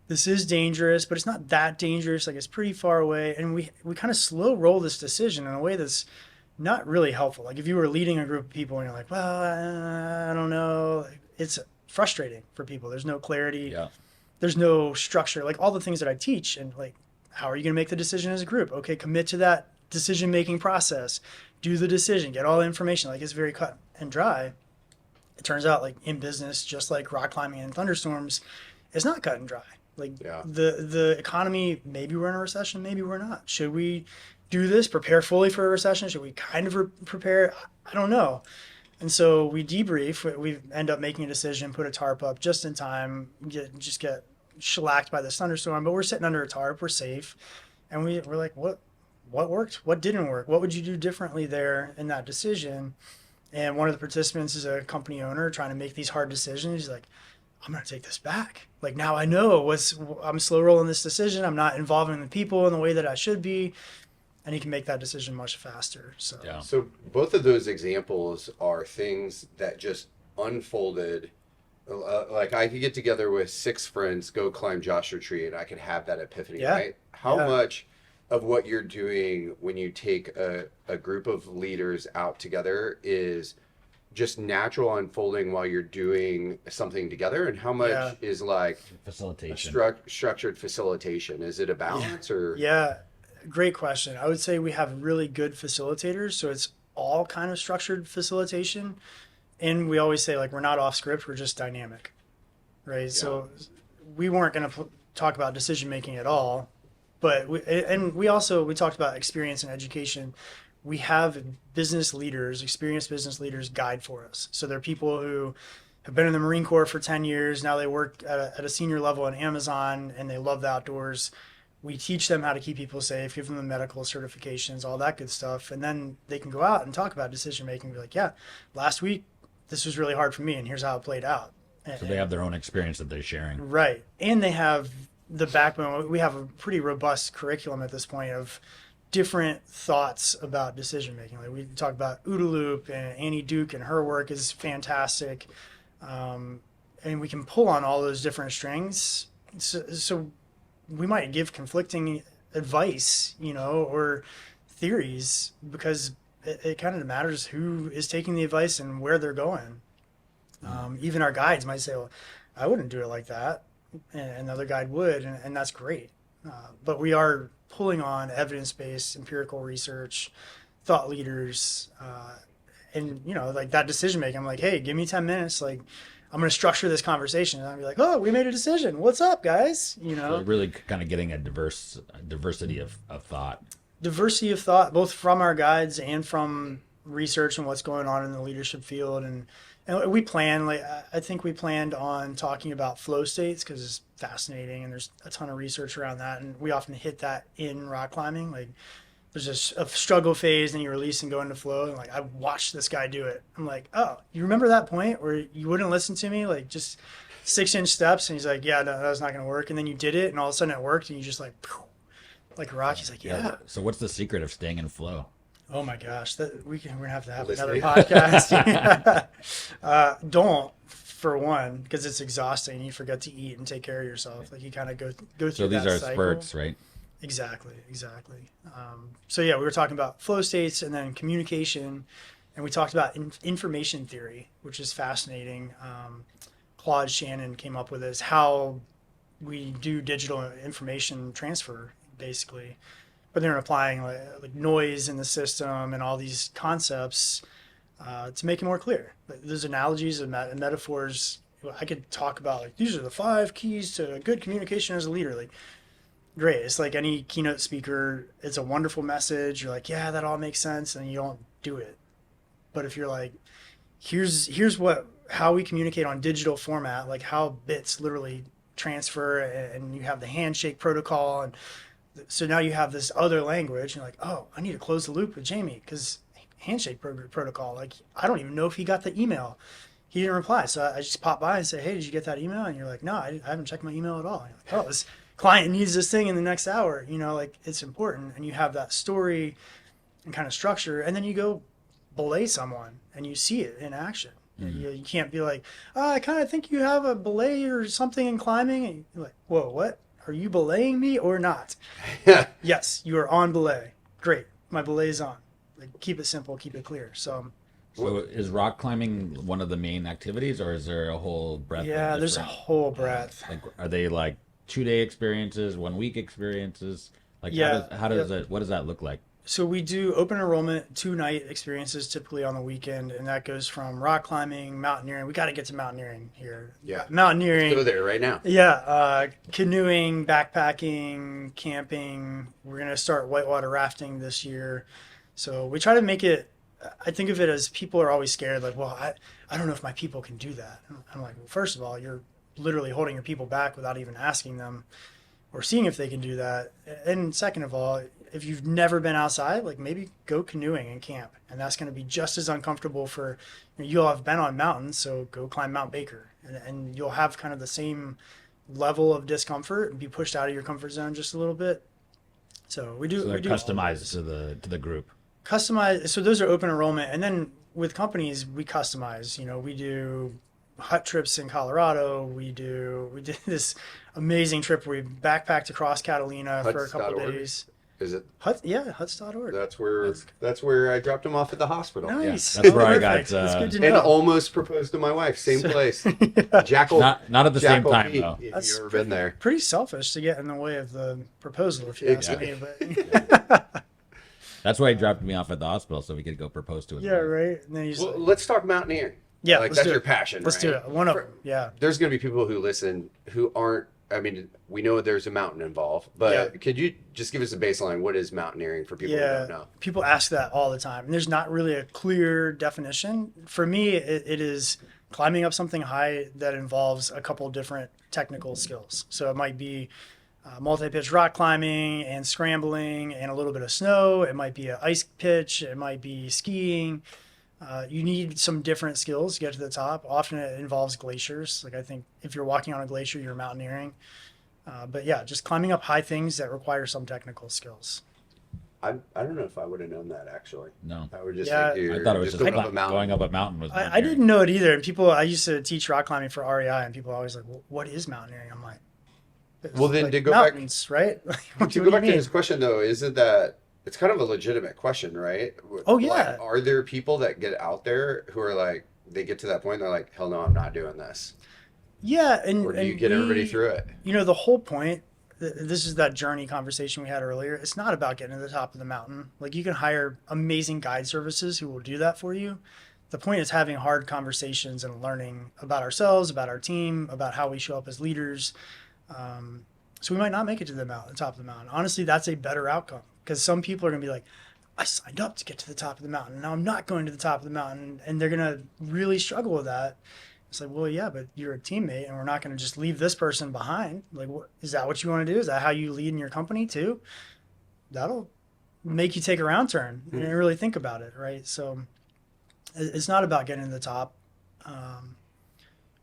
this is dangerous, but it's not that dangerous. Like it's pretty far away. And we kind of slow roll this decision in a way that's not really helpful. Like if you were leading a group of people and you're like, well, I don't know. It's frustrating for people. There's no clarity. Yeah. There's no structure. Like all the things that I teach, and like, how are you going to make the decision as a group? Okay, commit to that decision-making process. Do the decision. Get all the information. Like it's very cut and dry. It turns out, like in business, just like rock climbing and thunderstorms, it's not cut and dry. Like the economy, maybe we're in a recession, maybe we're not. Should we do this, prepare fully for a recession? Should we kind of prepare? I don't know. And so we debrief. We end up making a decision, put a tarp up just in time, get shellacked by this thunderstorm, but we're sitting under a tarp, we're safe. And we're like, what worked? What didn't work? What would you do differently there in that decision? And one of the participants is a company owner trying to make these hard decisions. He's like, I'm going to take this back. Like now I know I'm slow rolling this decision. I'm not involving the people in the way that I should be. And he can make that decision much faster. So both of those examples are things that just unfolded. Like I could get together with 6 friends, go climb Joshua Tree, and I could have that epiphany, right? How much of what you're doing when you take a group of leaders out together is just natural unfolding while you're doing something together, and how much is like facilitation, structured facilitation? Is it a balance or? Yeah, great question. I would say we have really good facilitators, so it's all kind of structured facilitation. And we always say, like, we're not off script, we're just dynamic, right? Yeah. So we weren't going to talk about decision making at all, but we talked about experience and education. We have experienced business leaders guide for us. So they're people who have been in the Marine Corps for 10 years. Now they work at a senior level in Amazon and they love the outdoors. We teach them how to keep people safe, give them the medical certifications, all that good stuff. And then they can go out and talk about decision making. Be like, yeah, last week, this was really hard for me and here's how it played out. So they have their own experience that they're sharing. Right. And they have the backbone. We have a pretty robust curriculum at this point of different thoughts about decision making. Like we talk about OODA Loop, and Annie Duke and her work is fantastic. And we can pull on all those different strings. So we might give conflicting advice, or theories, because it kind of matters who is taking the advice and where they're going. Even our guides might say, well, I wouldn't do it like that. And another guide would, and that's great. But we are pulling on evidence-based empirical research, thought leaders, and like that decision making. I'm like, hey, give me 10 minutes. Like, I'm going to structure this conversation, and I'll be like, oh, we made a decision. What's up, guys? So really kind of getting a diversity of thought. Diversity of thought, both from our guides and from research and what's going on in the leadership field. And we plan, I think we planned on talking about flow states because it's fascinating and there's a ton of research around that. And we often hit that in rock climbing. Like there's a struggle phase and you release and go into flow. And like, I watched this guy do it. I'm like, oh, you remember that point where you wouldn't listen to me? Like just 6-inch steps. And he's like, yeah, no, that was not going to work. And then you did it and all of a sudden it worked and you just like a rock. He's like, yeah. So what's the secret of staying in flow? Oh my gosh, we're gonna have another podcast. Don't, for one, because it's exhausting. You forget to eat and take care of yourself. Like you kind of go through. So these are cycle. Spurts, right? Exactly. So yeah, we were talking about flow states and then communication, and we talked about information theory, which is fascinating. Claude Shannon came up with this, how we do digital information transfer, basically. But they're applying like noise in the system and all these concepts to make it more clear. Like, there's analogies and metaphors. I could talk about like these are the 5 keys to good communication as a leader. Like, great. It's like any keynote speaker. It's a wonderful message. You're like, yeah, that all makes sense, and you don't do it. But if you're like, here's how we communicate on digital format, like how bits literally transfer, and you have the handshake protocol. And so now you have this other language. You're like, oh, I need to close the loop with Jamie because handshake protocol. Like, I don't even know if he got the email. He didn't reply. So I just pop by and say, hey, did you get that email? And you're like, no, I haven't checked my email at all. And you're like, oh, this client needs this thing in the next hour. Like, it's important. And you have that story and kind of structure. And then you go belay someone and you see it in action. You can't be like, oh, I kind of think you have a belay or something in climbing. And you're like, whoa, what? Are you belaying me or not? Yes, you are on belay. Great. My belay's on. Like, keep it simple, keep it clear. So is rock climbing one of the main activities, or is there a whole breadth? Yeah, there's a whole breadth. Like, are they like 2-day experiences, 1-week experiences? Like, how does it, what does that look like? So we do open enrollment 2-night experiences typically on the weekend, and that goes from rock climbing, mountaineering. We got to get to mountaineering here. Yeah. Mountaineering. Let's go there right now. Yeah. Canoeing, backpacking, camping. We're going to start whitewater rafting this year. So we try to make it, I think of it as people are always scared, like, well, I don't know if my people can do that. I'm like, well, first of all, you're literally holding your people back without even asking them or seeing if they can do that. And second of all, if you've never been outside, like, maybe go canoeing and camp. And that's going to be just as uncomfortable for, you'll have been on mountains, so go climb Mount Baker. And you'll have kind of the same level of discomfort and be pushed out of your comfort zone just a little bit. So we do. So they're we do customized to the group. Customize. So those are open enrollment. And then with companies, we customize. We do hut trips in Colorado. We did this amazing trip where we backpacked across Catalina for a couple days. Is it? Huts.org. That's where I dropped him off at the hospital. Nice. Yeah, that's where I got. That's good to And know. almost proposed to my wife. Same place. Jackal. Not at the same Jackal time Pete, though. If That's you've ever been there. Pretty selfish to get in the way of the proposal, if you ask me. But That's why he dropped me off at the hospital so we could go propose to his yeah, wife. right. And then he's Well, let's talk mountaineering. yeah, Like, let's that's do your it. passion, Let's do right? it. One of them. Yeah. There's going to be people who listen who aren't, we know there's a mountain involved, but could you just give us a baseline? What is mountaineering for people who don't know? People ask that all the time. And there's not really a clear definition. For me, it is climbing up something high that involves a couple different technical skills. So it might be multi-pitch rock climbing and scrambling and a little bit of snow. It might be an ice pitch. It might be skiing. You need some different skills to get to the top. Often it involves glaciers. Like, I think if you're walking on a glacier, you're mountaineering. But yeah, just climbing up high things that require some technical skills. I don't know if I would have known that, actually. No. I would just Yeah. think I thought it was just going up a mountain. going up a mountain was I didn't know it either. And I used to teach rock climbing for REI, and people are always like, well, what is mountaineering? I'm like, Well, then like to go mountains, right? What To do go you back to mean? his question, though, isn't that it's kind of a legitimate question, right? Oh, yeah. Like, are there people that get out there who are like, they get to that point and they're like, hell no, I'm not doing this? Yeah. Or do you get everybody through it? The whole point, this is that journey conversation we had earlier. It's not about getting to the top of the mountain. Like, you can hire amazing guide services who will do that for you. The point is having hard conversations and learning about ourselves, about our team, about how we show up as leaders. So we might not make it to the top of the mountain. Honestly, that's a better outcome, because some people are going to be like, I signed up to get to the top of the mountain. Now I'm not going to the top of the mountain. And they're going to really struggle with that. It's like, well, yeah, but you're a teammate, and we're not going to just leave this person behind. Like, is that what you want to do? Is that how you lead in your company too? That'll make you take a round turn and really think about it, right? So it's not about getting to the top.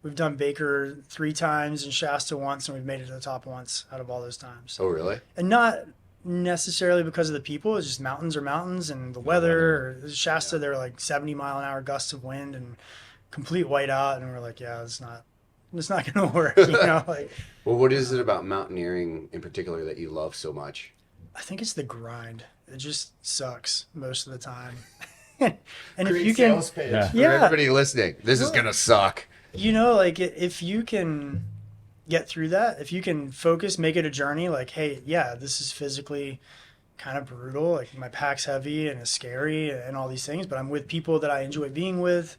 We've done Baker 3 times and Shasta once, and we've made it to the top once out of all those times. Oh, really? And not necessarily because of the people. It's just mountains are mountains, and the weather. Or Shasta, they're like 70-mile-an-hour gusts of wind and complete whiteout, and we're like, yeah, it's not going to work. Like. Well, what is it about mountaineering in particular that you love so much? I think it's the grind. It just sucks most of the time. And Great if you can, sales pitch for Yeah. everybody listening, this is gonna suck. like, if you can get through that, if you can focus, make it a journey, like, hey, yeah, this is physically kind of brutal. Like, my pack's heavy and it's scary and all these things, but I'm with people that I enjoy being with,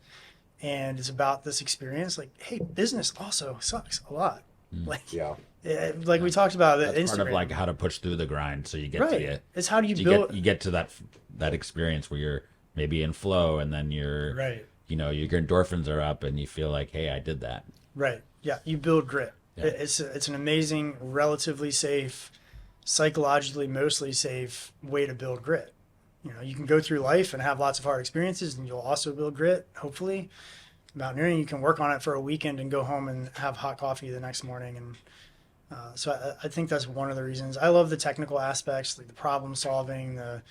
and it's about this experience. Like, hey, business also sucks a lot. Like, Yeah. like we talked about That's Instagram. part of like how to push through the grind so you get right. to it. It's how do you You build get to that experience where you're maybe in flow, and then you're right. your endorphins are up and you feel like, hey, I did that. Right. Yeah. You build grit. Yeah. It's an amazing, relatively safe, psychologically mostly safe way to build grit. You can go through life and have lots of hard experiences, and you'll also build grit, hopefully. Mountaineering, you can work on it for a weekend and go home and have hot coffee the next morning. And so I think that's one of the reasons. I love the technical aspects, like the problem solving. The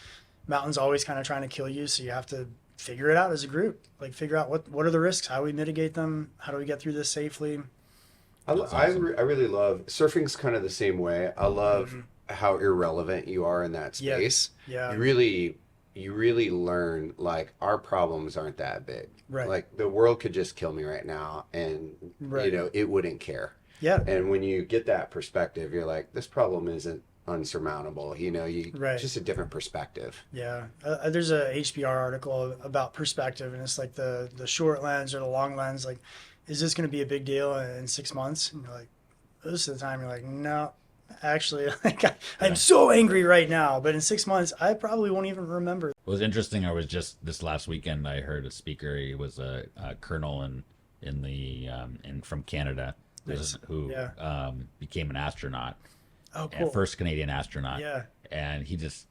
mountain's always kind of trying to kill you, so you have to figure it out as a group. Like figure out what are the risks, how do we mitigate them, how do we get through this safely. I really love surfing's kind of the same way. I love how irrelevant you are in that space. Yeah. You really learn, like, our problems aren't that big. Right. Like, the world could just kill me right now and, it wouldn't care. Yeah. And when you get that perspective, you're like, this problem isn't unsurmountable. Just a different perspective. Yeah. There's a HBR article about perspective, and it's like the short lens or the long lens. Like, is this going to be a big deal in 6 months? And you're like, most of the time, you're like, no. Actually, like I'm so angry right now, but in 6 months, I probably won't even remember. What was interesting, I was just this last weekend, I heard a speaker. He was a colonel from Canada, who became an astronaut. Oh, cool. First Canadian astronaut. Yeah. And he just,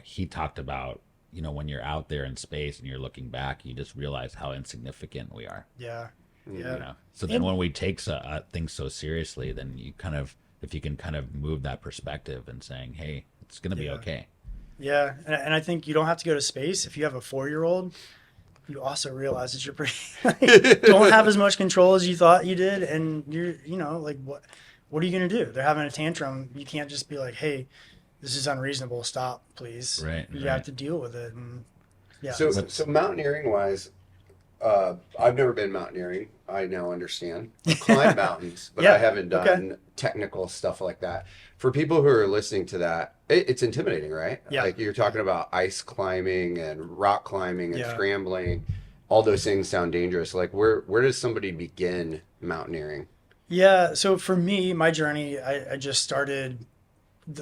he talked about, when you're out there in space and you're looking back, you just realize how insignificant we are. Yeah. Yeah. So then when we take things so seriously, then you if you can kind of move that perspective and saying, hey, it's going to be okay. Yeah. And I think you don't have to go to space. If you have a 4-year-old, you also realize that you're don't have as much control as you thought you did. And you're, like, what are you going to do? They're having a tantrum. You can't just be like, hey, this is unreasonable. Stop, please. Right. You have to deal with it. And yeah. So mountaineering wise, I've never been mountaineering. I now understand. I've climbed mountains, but I haven't done technical stuff like that. For people who are listening to that, it's intimidating, right? Yeah. Like you're talking about ice climbing and rock climbing and scrambling. All those things sound dangerous. Like where does somebody begin mountaineering? Yeah. So for me, my journey, I just started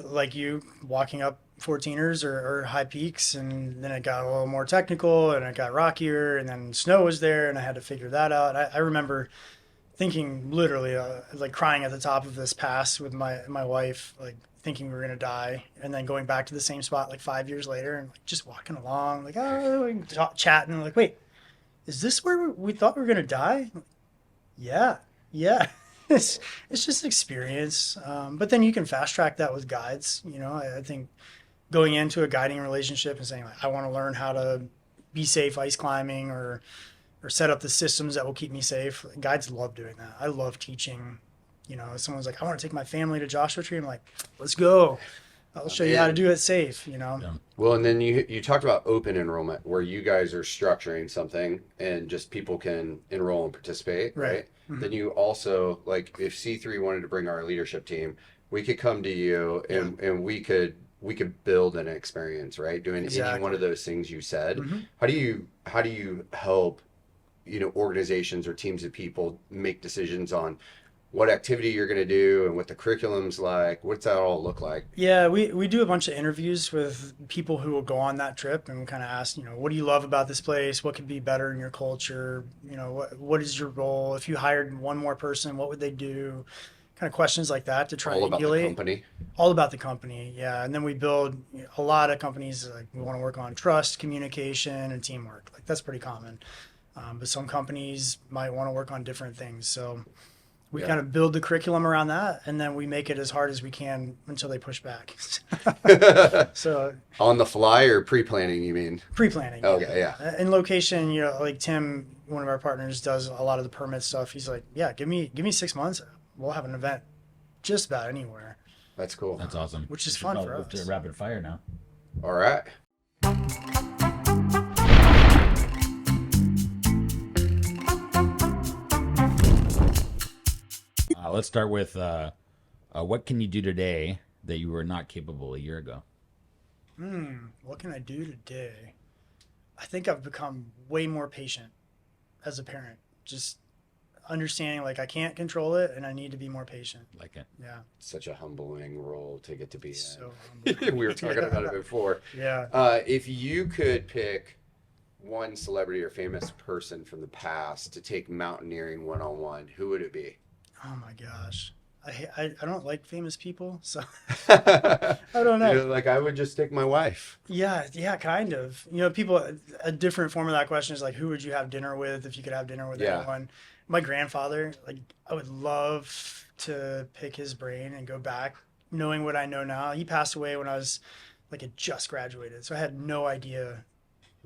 like you, walking up 14ers or high peaks, and then it got a little more technical and it got rockier, and then snow was there and I had to figure that out. I remember thinking literally like crying at the top of this pass with my wife, like thinking we were going to die, and then going back to the same spot like 5 years later and like just walking along like chatting like, wait, is this where we thought we were going to die? Yeah it's just experience, but then you can fast track that with guides. I think going into a guiding relationship and saying, like, I want to learn how to be safe ice climbing or set up the systems that will keep me safe. Guides love doing that. I love teaching. If someone's like, I want to take my family to Joshua Tree, I'm like, let's go. I'll show you how to do it safe, Well, and then you talked about open enrollment, where you guys are structuring something and just people can enroll and participate, right? Mm-hmm. Then you also, like, if C3 wanted to bring our leadership team, we could come to you and we could build an experience, right? Doing any one of those things you said. Mm-hmm. How do you help, organizations or teams of people make decisions on what activity you're going to do and what the curriculum's like? What's that all look like? Yeah, we do a bunch of interviews with people who will go on that trip, and we kind of ask, what do you love about this place? What could be better in your culture? What is your role? If you hired one more person, what would they do? Kind of questions like that to try all to about the company. All about the company, yeah. And then we build a lot of companies, like we want to work on trust, communication, and teamwork. Like that's pretty common. But some companies might want to work on different things. So we kind of build the curriculum around that, and then we make it as hard as we can until they push back. So on the fly or pre-planning, you mean? Pre-planning. Okay, yeah. In location, like Tim, one of our partners, does a lot of the permit stuff. He's like, yeah, give me 6 months. We'll have an event just about anywhere. That's cool. That's awesome. Which is fun for us. To rapid fire now. All right. Let's start with what can you do today that you were not capable a year ago? What can I do today? I think I've become way more patient as a parent. Just understanding like I can't control it and I need to be more patient. Like it. Yeah. Such a humbling role to get to be So in. We were talking about it before. Yeah. If you could pick one celebrity or famous person from the past to take mountaineering one-on-one, who would it be? Oh my gosh. I don't like famous people, so I I don't know. Like, I would just take my wife. Yeah, kind of. People, a different form of that question is like, who would you have dinner with if you could have dinner with anyone? My grandfather, like, I would love to pick his brain and go back knowing what I know now. He passed away when I was like, had just graduated, so I had no idea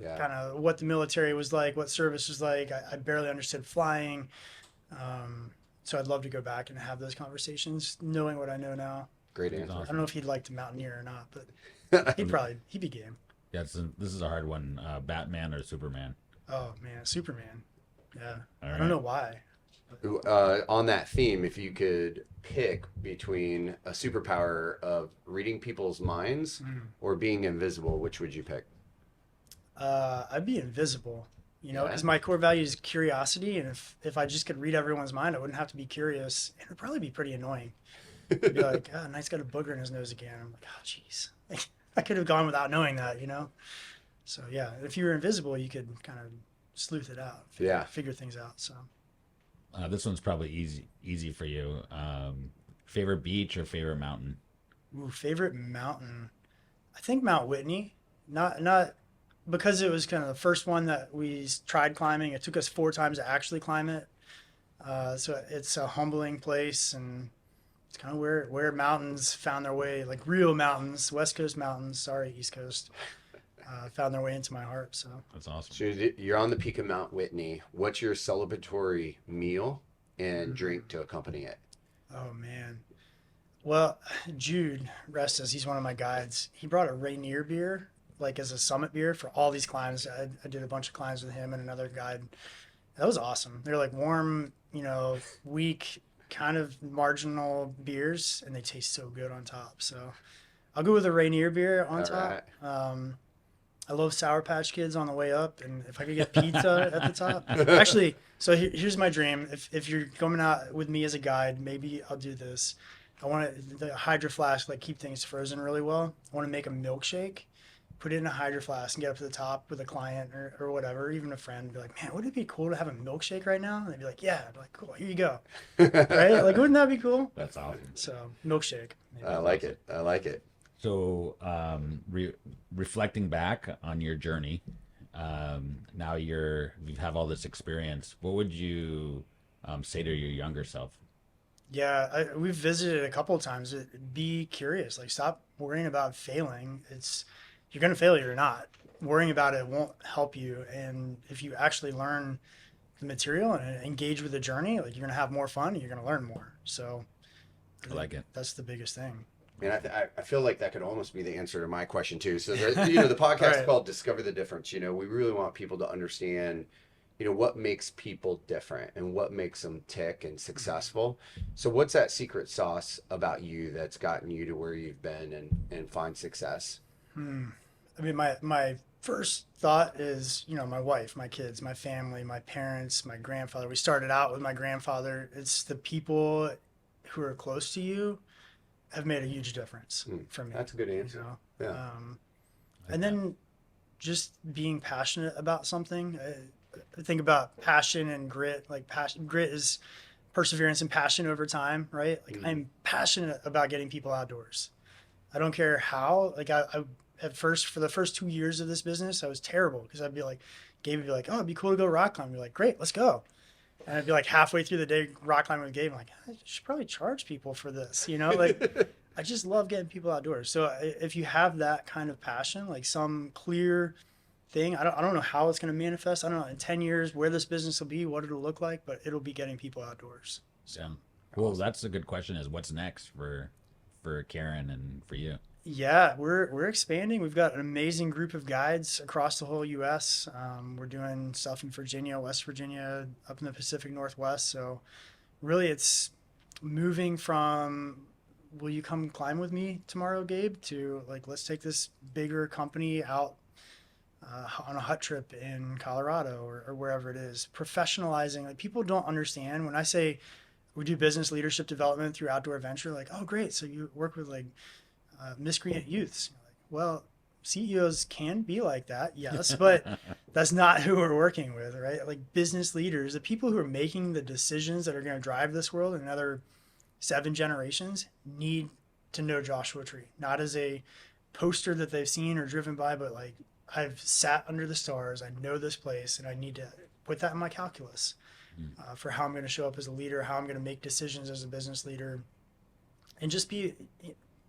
kind of what the military was like, what service was like. I barely understood flying. So I'd love to go back and have those conversations, knowing what I know now. Great answer. I don't know if he'd like to mountaineer or not, but he'd be game. Yeah, this is a hard one. Batman or Superman? Oh man, Superman. Yeah, All I don't know why. On that theme, if you could pick between a superpower of reading people's minds or being invisible, which would you pick? I'd be invisible. Because my core value is curiosity, and if I just could read everyone's mind, I wouldn't have to be curious, and it'd probably be pretty annoying. It'd be like, oh, Knight's got a booger in his nose again. I'm like, oh, jeez. I could have gone without knowing that, So, yeah, if you were invisible, you could kind of sleuth it out, figure things out, so. This one's probably easy for you. Favorite beach or favorite mountain? Ooh, favorite mountain. I think Mount Whitney. Not because it was kind of the first one that we tried climbing. It took us 4 times to actually climb it. So it's a humbling place, and it's kind of where mountains found their way, like real mountains, West Coast mountains, sorry, East Coast, found their way into my heart. So that's awesome. So you're on the peak of Mount Whitney. What's your celebratory meal and drink to accompany it? Oh, man. Well, Jude Restas, he's one of my guides. He brought a Rainier beer, like as a summit beer for all these climbs. I did a bunch of climbs with him and another guide. That was awesome. They're like warm, weak, kind of marginal beers, and they taste so good on top. So I'll go with a Rainier beer on top. Right. I love Sour Patch Kids on the way up, and if I could get pizza at the top. Actually, so here's my dream. If you're coming out with me as a guide, maybe I'll do this. I want the Hydro Flask, like, keep things frozen really well. I want to make a milkshake, put it in a Hydro Flask, and get up to the top with a client or whatever, even a friend, and be like, man, wouldn't it be cool to have a milkshake right now? And they'd be like, yeah. I'd be like, cool, here you go. Right? Like, wouldn't that be cool? That's awesome. So, milkshake. Maybe. I like it. So, reflecting back on your journey, now you have all this experience. What would you say to your younger self? Yeah, we've visited a couple of times. Be curious. Like, stop worrying about failing. You're going to fail or not. Worrying about it won't help you. And if you actually learn the material and engage with the journey, like, you're going to have more fun and you're going to learn more. So I like it. That's the biggest thing. And I feel like that could almost be the answer to my question too. So the podcast is called Discover the Difference. We really want people to understand, what makes people different and what makes them tick and successful. So what's that secret sauce about you that's gotten you to where you've been and find success? I mean, my first thought is, my wife, my kids, my family, my parents, my grandfather. We started out with my grandfather. It's the people who are close to you have made a huge difference for me. That's a good answer. Yeah. And then just being passionate about something. I think about passion and grit. Like, grit is perseverance and passion over time, right? Like, I'm passionate about getting people outdoors. I don't care how. Like, I for the first 2 years of this business, I was terrible because I'd be like, Gabe would be like, oh, it'd be cool to go rock climbing. I'd be like, great, let's go. And I'd be like halfway through the day rock climbing with Gabe. I'm like, I should probably charge people for this, Like, I just love getting people outdoors. So if you have that kind of passion, like some clear thing, I don't know how it's going to manifest. I don't know in 10 years where this business will be, what it'll look like, but it'll be getting people outdoors. So. Yeah. Well, that's a good question. Is what's next for Carin and for you? Yeah, we're expanding. We've got an amazing group of guides across the whole U.S. We're doing stuff in Virginia, West Virginia, up in the Pacific Northwest. So really it's moving from, will you come climb with me tomorrow, Gabe, to like, let's take this bigger company out on a hut trip in Colorado or wherever it is. Professionalizing. Like, people don't understand when I say we do business leadership development through outdoor adventure, like, oh, great. So you work with like miscreant youths. Like, well, CEOs can be like that, yes, but that's not who we're working with, right? Like business leaders, the people who are making the decisions that are going to drive this world in another 7 generations need to know Joshua Tree, not as a poster that they've seen or driven by, but like I've sat under the stars, I know this place, and I need to put that in my calculus for how I'm going to show up as a leader, how I'm going to make decisions as a business leader, and just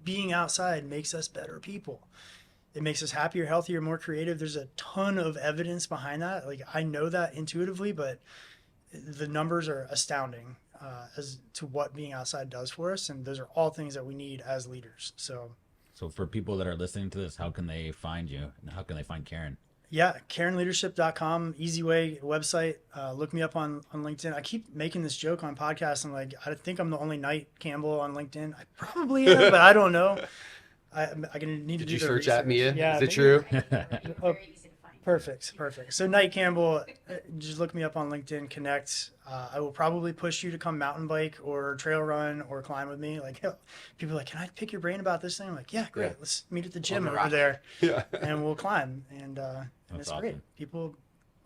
being outside makes us better people. It makes us happier, healthier, more creative. There's a ton of evidence behind that. Like I know that intuitively, but the numbers are astounding as to what being outside does for us. And those are all things that we need as leaders. So for people that are listening to this, how can they find you and how can they find Carin? Yeah, CarinLeadership.com, easy way, website. Look me up on LinkedIn. I keep making this joke on podcasts. I'm like, I think I'm the only Knight Campbell on LinkedIn. I probably am, but I don't know. I'm gonna need to do the research. Did you search at me? Yeah, is it true? Oh, perfect. So Knight Campbell, just look me up on LinkedIn, connect. I will probably push you to come mountain bike or trail run or climb with me. Like people are like, can I pick your brain about this thing? I'm like, yeah, great. Yeah. Let's meet at the gym over there. Yeah. And we'll climb. And it's awesome. great. People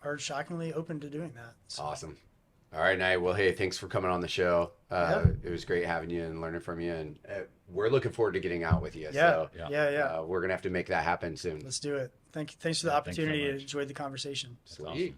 are shockingly open to doing that. So. Awesome. All right, Knight. Well, hey, thanks for coming on the show. It was great having you and learning from you. And we're looking forward to getting out with you. Yeah. So, we're going to have to make that happen soon. Let's do it. Thanks for the opportunity. I enjoyed the conversation. Sweet.